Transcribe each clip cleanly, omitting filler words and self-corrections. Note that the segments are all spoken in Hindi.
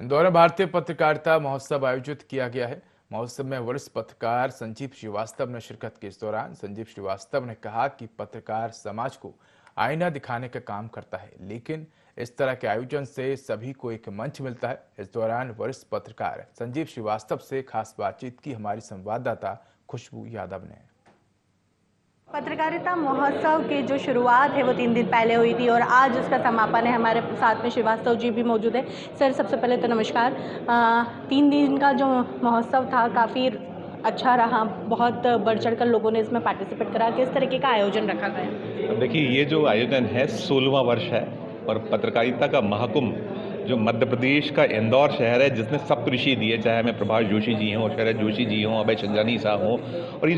इंदौर में भारतीय पत्रकारिता महोत्सव आयोजित किया गया है। महोत्सव में वरिष्ठ पत्रकार संजीव श्रीवास्तव ने शिरकत की। इस दौरान संजीव श्रीवास्तव ने कहा कि पत्रकार समाज को आईना दिखाने का काम करता है, लेकिन इस तरह के आयोजन से सभी को एक मंच मिलता है। इस दौरान वरिष्ठ पत्रकार संजीव श्रीवास्तव से खास बातचीत की हमारी संवाददाता खुशबू यादव ने। पत्रकारिता महोत्सव की जो शुरुआत है वो 3 दिन पहले हुई थी और आज उसका समापन है। हमारे साथ में श्रीवास्तव जी भी मौजूद है। सर, सबसे पहले तो नमस्कार। 3 दिन का जो महोत्सव था काफ़ी अच्छा रहा, बहुत बढ़ चढ़ कर लोगों ने इसमें पार्टिसिपेट करा। किस तरीके का आयोजन रखा गया? देखिए, ये जो आयोजन है 16वां वर्ष है और पत्रकारिता का महाकुंभ जो मध्य प्रदेश का इंदौर शहर है, जिसने सप्तऋषि दिए, चाहे हमें प्रभाष जोशी जी हों, शरद जोशी जी हों, अभय चंद्रानी साहब हों, और ये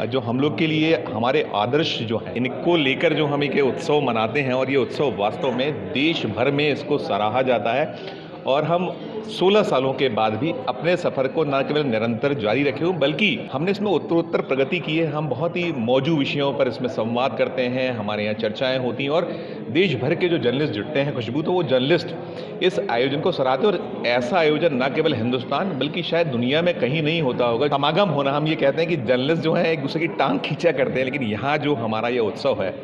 जो हम लोग के लिए हमारे आदर्श जो हैं, इनको लेकर जो हम एक उत्सव मनाते हैं और ये उत्सव वास्तव में देश भर में इसको सराहा जाता है। और हम 16 सालों के बाद भी अपने सफ़र को न केवल निरंतर जारी रखे हों, बल्कि हमने इसमें उत्तरोत्तर प्रगति की है। हम बहुत ही मौजूद विषयों पर इसमें संवाद करते हैं, हमारे यहाँ चर्चाएं होती हैं और देश भर के जो जर्नलिस्ट जुड़ते हैं खुशबू, तो वो जर्नलिस्ट इस आयोजन को सराहते हैं। और ऐसा आयोजन न केवल हिंदुस्तान बल्कि शायद दुनिया में कहीं नहीं होता होगा। समागम होना, हम ये कहते हैं कि जर्नलिस्ट जो है एक दूसरे की टांग खींचा करते हैं, लेकिन यहाँ जो हमारा ये उत्सव है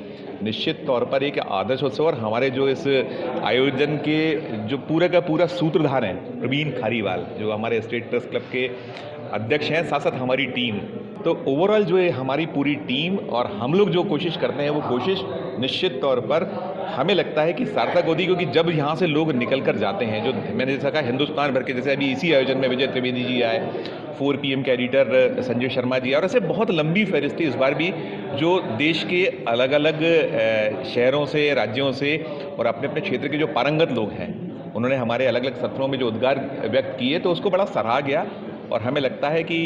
निश्चित तौर पर एक आदर्श उत्सव। और हमारे जो इस आयोजन के जो पूरे का पूरा सूत्रधार हैं प्रवीण खारीवाल, जो हमारे स्टेट प्रेस क्लब के अध्यक्ष हैं, साथ साथ हमारी टीम, तो ओवरऑल जो है हमारी पूरी टीम और हम लोग जो कोशिश करते हैं वो कोशिश निश्चित तौर पर हमें लगता है कि सार्थक होती है। क्योंकि जब यहाँ से लोग निकल कर जाते हैं, जो मैंने जैसा कहा हिंदुस्तान भर के, जैसे अभी इसी आयोजन में विजय त्रिवेदी जी आए, 4 PM के एडिटर संजय शर्मा जी, और ऐसे बहुत लंबी फहरिस्त थी इस बार भी, जो देश के अलग अलग शहरों से, राज्यों से और अपने अपने क्षेत्र के जो पारंगत लोग हैं, उन्होंने हमारे अलग अलग सत्रों में जो उद्गार व्यक्त किए, तो उसको बड़ा सराहा गया। और हमें लगता है कि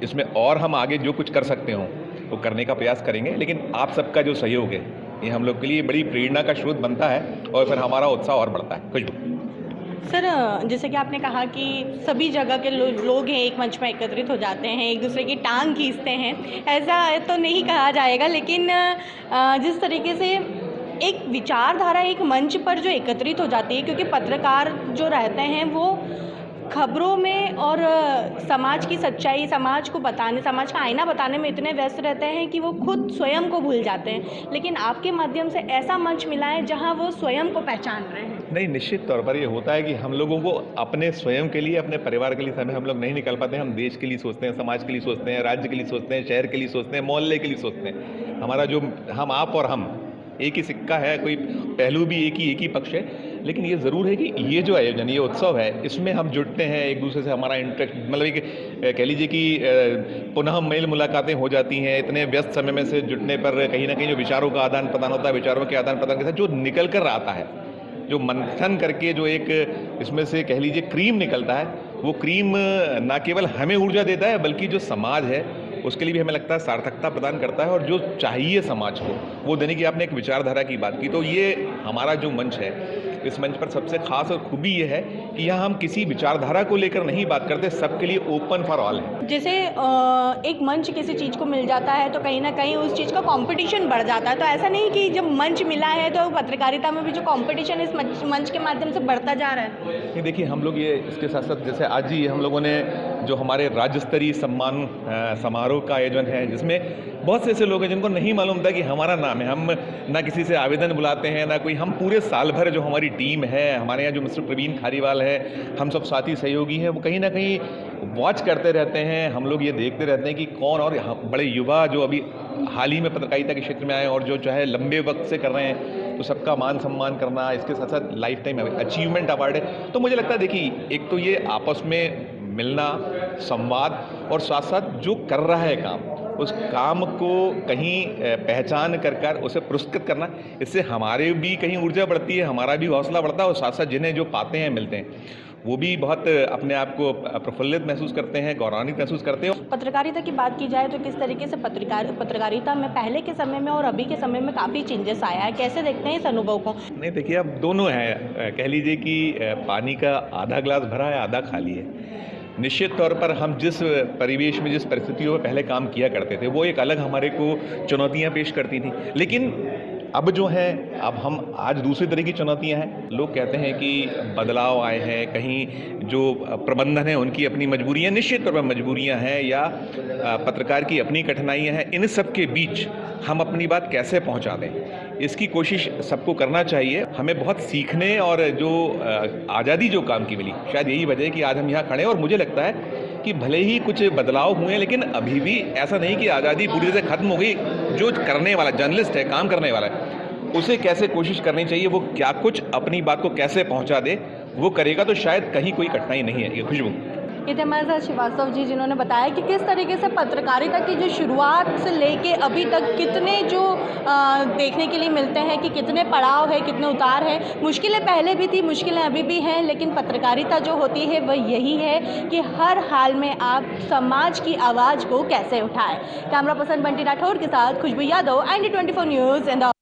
इसमें और हम आगे जो कुछ कर सकते हों वो करने का प्रयास करेंगे, लेकिन आप सबका जो सहयोग है ये हम लोग के लिए बड़ी प्रेरणा का स्रोत बनता है और फिर हमारा उत्साह और बढ़ता है। खुशबू सर, जैसे कि आपने कहा कि सभी जगह के लोग हैं एक मंच में एकत्रित हो जाते हैं, एक दूसरे की टांग खींचते हैं, ऐसा तो नहीं कहा जाएगा, लेकिन जिस तरीके से एक विचारधारा एक मंच पर जो एकत्रित हो जाती है, क्योंकि पत्रकार जो रहते हैं वो खबरों में और समाज की सच्चाई, समाज को बताने, समाज का आईना बताने में इतने व्यस्त रहते हैं कि वो खुद स्वयं को भूल जाते हैं। लेकिन आपके माध्यम से ऐसा मंच मिला है जहां वो स्वयं को पहचान रहे हैं। नहीं, निश्चित तौर पर ये होता है कि हम लोगों को अपने स्वयं के लिए, अपने परिवार के लिए समय हम लोग नहीं निकाल पाते हैं। हम देश के लिए सोचते हैं, समाज के लिए सोचते हैं, राज्य के लिए सोचते हैं, शहर के लिए सोचते हैं, मोहल्ले के लिए सोचते हैं। हमारा जो हम आप और हम एक ही सिक्का है, कोई पहलू भी एक ही पक्ष है। लेकिन ये ज़रूर है कि ये जो आयोजन, ये उत्सव है, इसमें हम जुड़ते हैं एक दूसरे से, हमारा इंटरेक्ट, मतलब एक कह लीजिए कि पुनः मेल मुलाकातें हो जाती हैं। इतने व्यस्त समय में से जुटने पर कहीं ना कहीं जो विचारों का आदान प्रदान होता है, विचारों के आदान प्रदान के साथ जो निकल कर आता है, जो मंथन करके जो एक इसमें से कह लीजिए क्रीम निकलता है, वो क्रीम ना केवल हमें ऊर्जा देता है बल्कि जो समाज है उसके लिए भी हमें लगता है सार्थकता प्रदान करता है। और जो चाहिए समाज को वो देने की, आपने एक विचारधारा की बात की, तो ये हमारा जो मंच है, इस मंच पर सबसे खास और खूबी ये है कि यहाँ हम किसी विचारधारा को लेकर नहीं बात करते, सबके लिए ओपन फॉर ऑल है। जैसे एक मंच किसी चीज़ को मिल जाता है तो कहीं ना कहीं उस चीज़ का कंपटीशन बढ़ जाता है, तो ऐसा नहीं कि जब मंच मिला है तो पत्रकारिता में भी जो कंपटीशन इस मंच के माध्यम से बढ़ता जा रहा है? ये देखिए, हम लोग ये इसके साथ साथ, जैसे आज ही हम लोगों ने जो हमारे राज्य स्तरीय सम्मान समारोह का आयोजन है, जिसमें बहुत से ऐसे लोग हैं जिनको नहीं मालूम था कि हमारा नाम है। हम ना किसी से आवेदन बुलाते हैं ना कोई, हम पूरे साल भर जो हमारी टीम है, हमारे यहाँ जो मिस्टर प्रवीण खारीवाल है, हम सब साथी सहयोगी हैं, वो कहीं ना कहीं वॉच करते रहते हैं। हम लोग ये देखते रहते हैं कि कौन, और बड़े युवा जो अभी हाल ही में पत्रकारिता के क्षेत्र में आए और जो चाहे लंबे वक्त से कर रहे हैं, तो सबका मान सम्मान करना, इसके साथ साथ लाइफ टाइम अचीवमेंट अवार्ड है। तो मुझे लगता है, देखिए, एक तो ये आपस में मिलना, संवाद, और साथ साथ जो कर रहा है काम, उस काम को कहीं पहचान कर उसे पुरस्कृत करना, इससे हमारे भी कहीं ऊर्जा बढ़ती है, हमारा भी हौसला बढ़ता है, और साथ साथ जिन्हें जो पाते हैं, मिलते हैं, वो भी बहुत अपने आप को प्रफुल्लित महसूस करते हैं, गौरवान्वित महसूस करते हैं। पत्रकारिता की बात की जाए तो किस तरीके से पत्रकारिता में पहले के समय में और अभी के समय में काफ़ी चेंजेस आया है, कैसे देखते हैं इस अनुभव को? नहीं, देखिए, अब दोनों हैं। कह लीजिए कि पानी का आधा ग्लास भरा है, आधा खाली है। निश्चित तौर पर हम जिस परिवेश में, जिस परिस्थितियों में पहले काम किया करते थे, वो एक अलग हमारे को चुनौतियां पेश करती थी। लेकिन अब जो है, अब हम आज दूसरी तरह की चुनौतियां हैं। लोग कहते हैं कि बदलाव आए हैं, कहीं जो प्रबंधन है उनकी अपनी मजबूरियां, निश्चित तौर पर मजबूरियां हैं, या पत्रकार की अपनी कठिनाइयां हैं। इन सब के बीच हम अपनी बात कैसे पहुंचा दें, इसकी कोशिश सबको करना चाहिए। हमें बहुत सीखने और जो आज़ादी जो काम की मिली, शायद यही वजह है कि आज हम यहाँ खड़े हैं। और मुझे लगता है कि भले ही कुछ बदलाव हुए, लेकिन अभी भी ऐसा नहीं कि आज़ादी पूरी तरह से खत्म हो गई। जो करने वाला जर्नलिस्ट है, काम करने वाला है, उसे कैसे कोशिश करनी चाहिए, वो क्या कुछ अपनी बात को कैसे पहुंचा दे, वो करेगा तो शायद कहीं कोई कठिनाई नहीं है। ये खुशबू। ये थे हमारे साथ श्रीवास्तव जी, जिन्होंने बताया कि किस तरीके से पत्रकारिता की जो शुरुआत से लेके अभी तक कितने जो देखने के लिए मिलते हैं कि कितने पड़ाव है, कितने उतार हैं। मुश्किलें पहले भी थी, मुश्किलें अभी भी हैं, लेकिन पत्रकारिता जो होती है वह यही है कि हर हाल में आप समाज की आवाज़ को कैसे उठाएं। कैमरा पर्सन बंटी राठौर के साथ खुशबू यादव, IND24 न्यूज़ इंदौर।